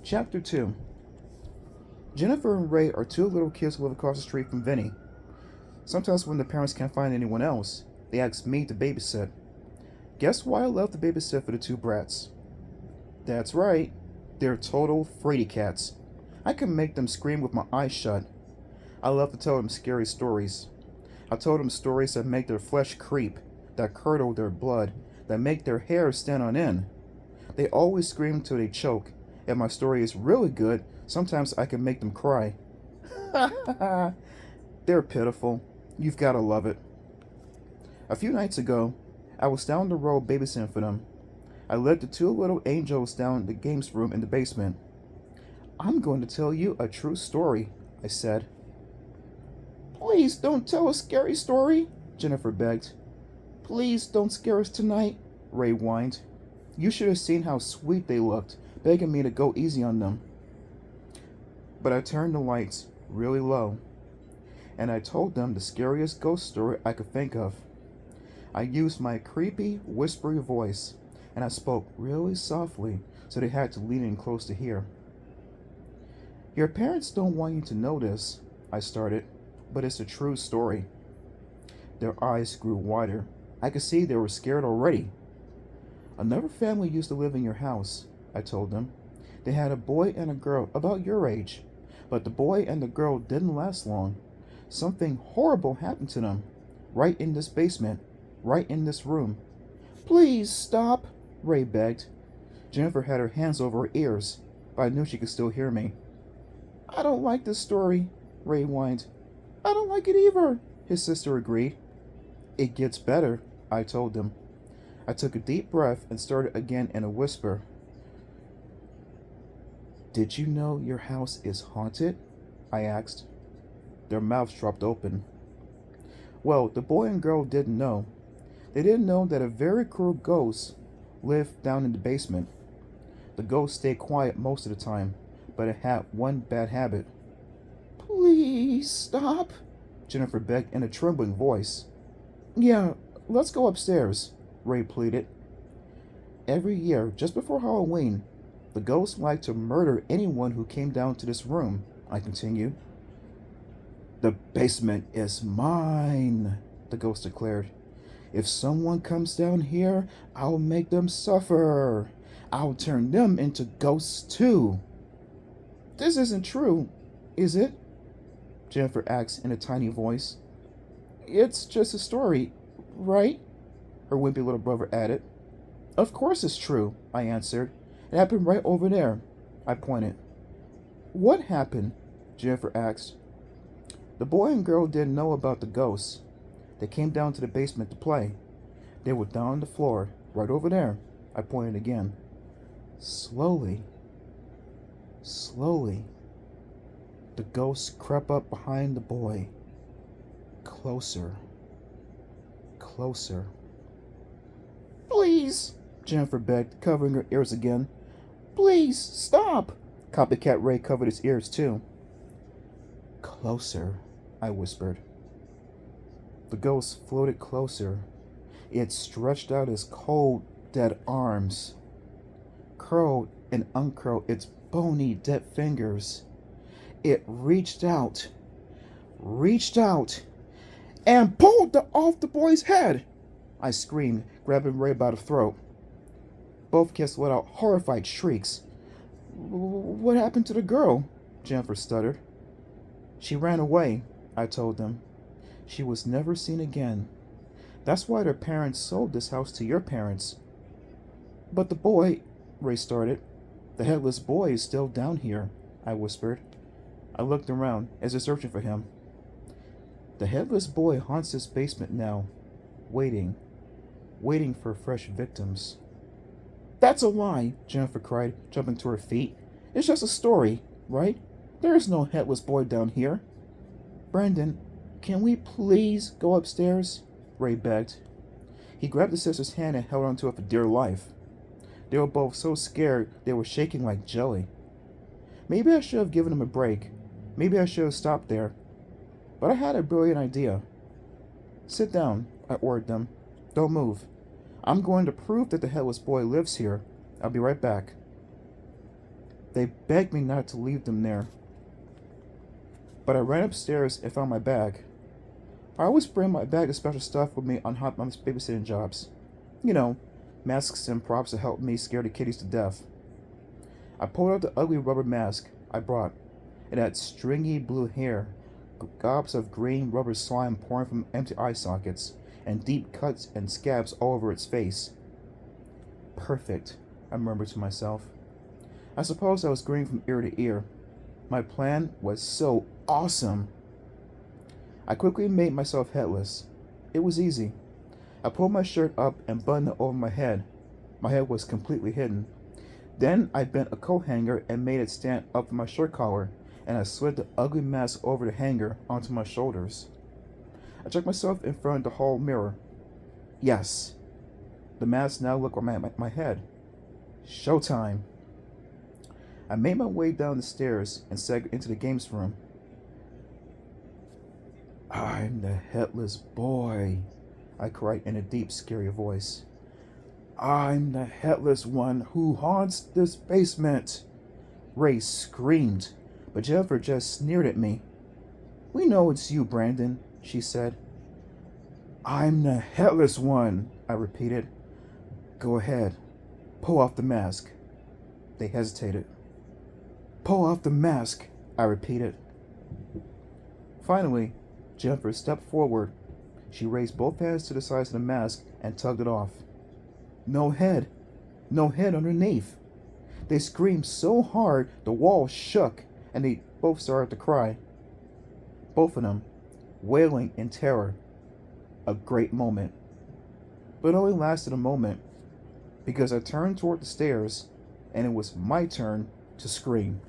Chapter 2. Jennifer and Ray are two little kids who live across the street from Vinny. Sometimes when the parents can't find anyone else, they ask me to babysit. Guess why I love to babysit for the two brats? That's right, they're total fraidy cats. I can make them scream with my eyes shut. I love to tell them scary stories. I told them stories that make their flesh creep, that curdle their blood, that make their hair stand on end. They always scream till they choke. If my story is really good, sometimes I can make them cry. They're pitiful. You've gotta love it. A few nights ago, I was down the road babysitting for them. I led the two little angels down the games room in the basement. I'm going to tell you a true story, I said. Please don't tell a scary story, Jennifer begged. Please don't scare us tonight, Ray whined. You should have seen how sweet they looked, begging me to go easy on them. But I turned the lights really low, and I told them the scariest ghost story I could think of. I used my creepy, whispery voice, and I spoke really softly so they had to lean in close to hear. Your parents don't want you to know this, I started, but it's a true story. Their eyes grew wider. I could see they were scared already. Another family used to live in your house, I told them. They had a boy and a girl about your age, but the boy and the girl didn't last long. Something horrible happened to them, right in this basement, right in this room. Please stop, Ray begged. Jennifer had her hands over her ears, but I knew she could still hear me. I don't like this story, Ray whined. I don't like it either, his sister agreed. It gets better, I told them. I took a deep breath and started again in a whisper. Did you know your house is haunted? I asked. Their mouths dropped open. Well, the boy and girl didn't know. They didn't know that a very cruel ghost lived down in the basement. The ghost stayed quiet most of the time, but it had one bad habit. Please stop, Jennifer begged in a trembling voice. Yeah, let's go upstairs, Ray pleaded. Every year, just before Halloween, the ghost liked to murder anyone who came down to this room, I continued. The basement is mine, the ghost declared. If someone comes down here, I'll make them suffer. I'll turn them into ghosts too. This isn't true, is it? Jennifer asked in a tiny voice. It's just a story, right? Her wimpy little brother added. Of course it's true, I answered. It happened right over there. I pointed. What happened? Jennifer asked. The boy and girl didn't know about the ghosts. They came down to the basement to play. They were down on the floor, right over there. I pointed again. Slowly, the ghost crept up behind the boy. Closer. Please, Jennifer begged, covering her ears again. Please, stop! Copycat Ray covered his ears too. Closer, I whispered. The ghost floated closer. It stretched out its cold, dead arms, curled and uncurled its bony, dead fingers. It reached out, and pulled off the boy's head! I screamed, grabbing Ray by the throat. Both kids let out horrified shrieks. What happened to the girl? Jennifer stuttered. She ran away, I told them. She was never seen again. That's why their parents sold this house to your parents. But the boy, Ray started. The headless boy is still down here, I whispered. I looked around as if searching for him. The headless boy haunts this basement now, waiting for fresh victims. That's a lie, Jennifer cried, jumping to her feet. It's just a story, right? There is no headless boy down here. Brandon, can we please go upstairs? Ray begged. He grabbed his sister's hand and held onto it for dear life. They were both so scared they were shaking like jelly. Maybe I should have given them a break. Maybe I should have stopped there. But I had a brilliant idea. Sit down, I ordered them. Don't move. I'm going to prove that the headless boy lives here. I'll be right back. They begged me not to leave them there, but I ran upstairs and found my bag. I always bring my bag of special stuff with me on hot mom's babysitting jobs. You know, masks and props to help me scare the kitties to death. I pulled out the ugly rubber mask I brought. It had stringy blue hair, gobs of green rubber slime pouring from empty eye sockets, and deep cuts and scabs all over its face. Perfect, I murmured to myself. I suppose I was grinning from ear to ear. My plan was so awesome. I quickly made myself headless. It was easy. I pulled my shirt up and buttoned it over my head. My head was completely hidden. Then I bent a coat hanger and made it stand up from my shirt collar, and I slid the ugly mask over the hanger onto my shoulders. I checked myself in front of the hall mirror. Yes, the mask now looked on my head. Showtime. I made my way down the stairs and segued into the games room. I'm the headless boy, I cried in a deep, scary voice. I'm the headless one who haunts this basement. Ray screamed, but Jennifer just sneered at me. We know it's you, Brandon, she said. I'm the headless one, I repeated. Go ahead. Pull off the mask. They hesitated. Pull off the mask, I repeated. Finally, Jennifer stepped forward. She raised both hands to the sides of the mask and tugged it off. No head. No head underneath. They screamed so hard the wall shook, and they both started to cry. Both of them, wailing in terror. A great moment. But it only lasted a moment, because I turned toward the stairs, and it was my turn to scream.